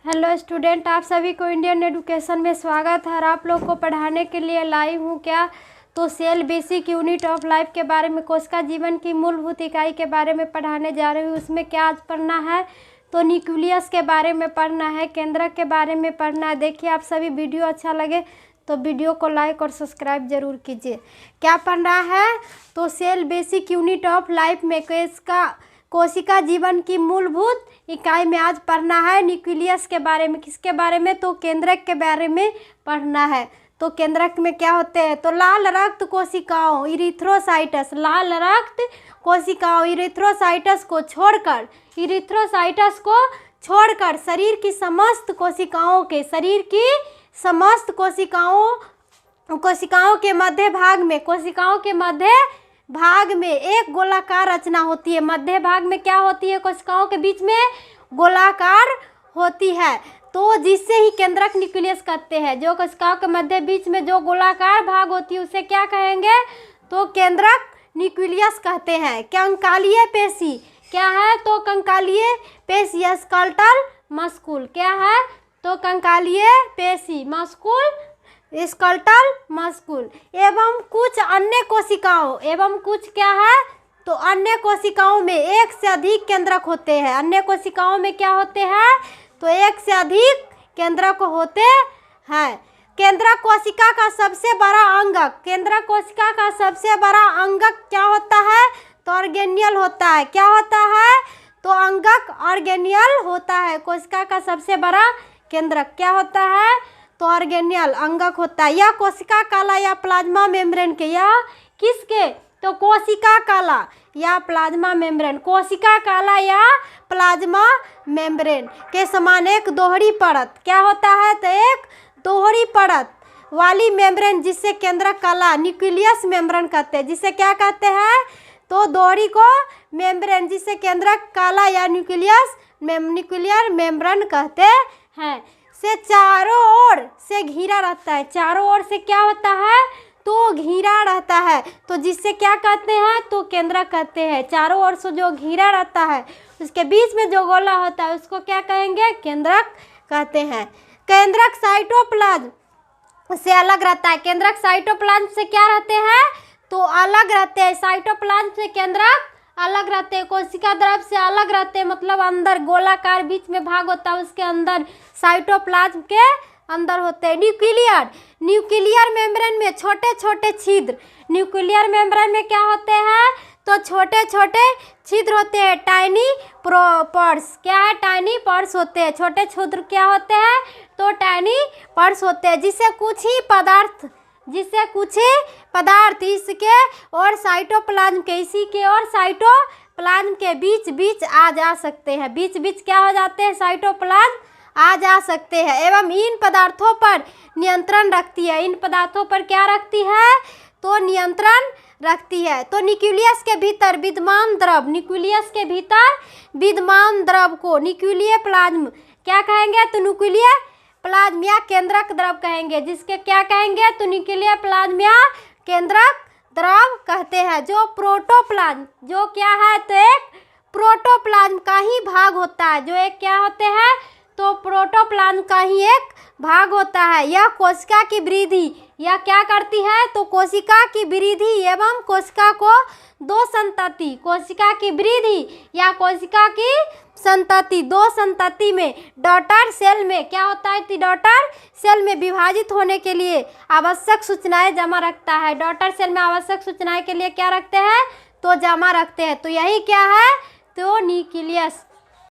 Hello student, आप सभी को इंडियन एजुकेशन में स्वागत है। और आप लोग को पढ़ाने के लिए लाइव हूँ क्या तो cell basic unit of life के बारे में, कोशिका जीवन की मूलभूत इकाई के बारे में पढ़ाने जा रही हूँ। उसमें क्या आज पढ़ना है तो न्यूक्लियस के बारे में पढ़ना है, केंद्रक के बारे में पढ़ना है। देखिए, आप सभी वीडियो अच्छा लगे तो वीडियो को लाइक और सब्सक्राइब जरूर कीजिए। क्या पढ़ना है तो cell basic unit of life में कोशिका जीवन की मूलभूत इकाई में आज पढ़ना है न्यूक्लियस के बारे में। किसके बारे में तो केंद्रक के बारे में पढ़ना है। तो केंद्रक में क्या होते हैं तो लाल रक्त कोशिकाओं इरिथ्रोसाइटस, लाल रक्त कोशिकाओं इरिथ्रोसाइटस को छोड़कर शरीर की समस्त कोशिकाओं के मध्य भाग में एक गोलाकार रचना होती है। मध्य भाग में क्या होती है, कोशिकाओं के बीच में गोलाकार होती है, तो जिससे ही केंद्रक न्यूक्लियस कहते हैं। जो कोशिकाओं के मध्य बीच में जो गोलाकार भाग होती है उसे क्या कहेंगे तो केंद्रक न्यूक्लियस कहते हैं। कंकालीय पेशी क्या है तो कंकालीय पेशी स्केलेटल मस्कुल क्या है तो कंकालीय पेशी स्केलेटल मस्कुल एवं कुछ अन्य कोशिकाओं में एक से अधिक केंद्रक होते हैं। अन्य कोशिकाओं में क्या होते हैं तो एक से अधिक केंद्रक होते हैं। केंद्रक कोशिका का सबसे बड़ा अंगक क्या होता है तो ऑर्गेनियल होता है। क्या होता है तो अंगक ऑर्गेनियल होता है। कोशिका का सबसे बड़ा केंद्रक क्या होता है तो ऑर्गेनियल अंगक होता है। यह कोशिका काला या प्लाज्मा मेम्ब्रेन के, या किसके तो कोशिका काला या प्लाज्मा मेम्ब्रेन, कोशिका काला या प्लाज्मा मेम्ब्रेन के समान एक दोहरी परत क्या होता है तो एक दोहरी परत वाली मेम्ब्रेन, जिससे केंद्रक काला न्यूक्लियस मेम्ब्रेन कहते हैं। जिसे क्या कहते हैं तो दोहरी को मेम्ब्रेन, जिसे केंद्रक काला या न्यूक्लियर मेम्ब्रेन कहते हैं। से चारों ओर से घिरा रहता है। चारों ओर से क्या होता है तो घिरा रहता है, तो जिससे क्या कहते हैं तो केंद्रक कहते हैं। चारों ओर से जो घिरा रहता है उसके बीच में जो गोला होता है उसको क्या कहेंगे केंद्रक कहते हैं। केंद्रक साइटोप्लाज्म से अलग रहता है। केंद्रक साइटोप्लाज्म से क्या रहते हैं तो अलग रहते हैं। साइटोप्लाज्म से केंद्रक अलग रहते हैं। कोशिका द्रव से अलग रहते हैं, मतलब अंदर गोलाकार बीच में भाग होता है, उसके अंदर साइटोप्लाज्म के अंदर होते हैं। न्यूक्लियर मेम्ब्रेन में छोटे छोटे छिद्र, न्यूक्लियर मेम्ब्रेन में क्या होते हैं तो छोटे छोटे छिद्र होते हैं। टाइनी पोर्स क्या है टाइनी पोर्स होते हैं। छोटे छिद्र क्या होते हैं तो टाइनी पोर्स होते हैं, जिससे कुछ ही पदार्थ इसके और साइटोप्लाज्म के साइटोप्लाज्म के बीच आ जा सकते हैं। बीच क्या हो जाते हैं साइटोप्लाज्म आ जा सकते हैं। एवं इन पदार्थों पर नियंत्रण रखती है। इन पदार्थों पर क्या रखती है तो नियंत्रण रखती है। तो न्यूक्लियस के भीतर विद्यमान द्रव को न्यूक्लियर प्लाज्म क्या कहेंगे तो न्यूक्लियर प्लाज्म या केंद्रक द्रव कहेंगे। जिसके क्या कहेंगे तो न्यूक्लियर प्लाज्म या केंद्रक द्रव कहते हैं। जो प्रोटोप्लाज्म जो क्या है तो एक प्रोटोप्लाज्म का ही भाग होता है। जो एक क्या होते हैं तो प्रोटोप्लाज्म का ही एक भाग होता है। यह कोशिका की वृद्धि या क्या करती है तो कोशिका की वृद्धि एवं कोशिका की वृद्धि या कोशिका की संतति, दो संतति में डॉटर सेल में क्या होता है डॉटर सेल में विभाजित होने के लिए आवश्यक सूचनाएं जमा रखता है। डॉटर सेल में आवश्यक सूचनाएं के लिए क्या रखते हैं तो जमा रखते हैं। तो यही क्या है तो न्यूक्लियस।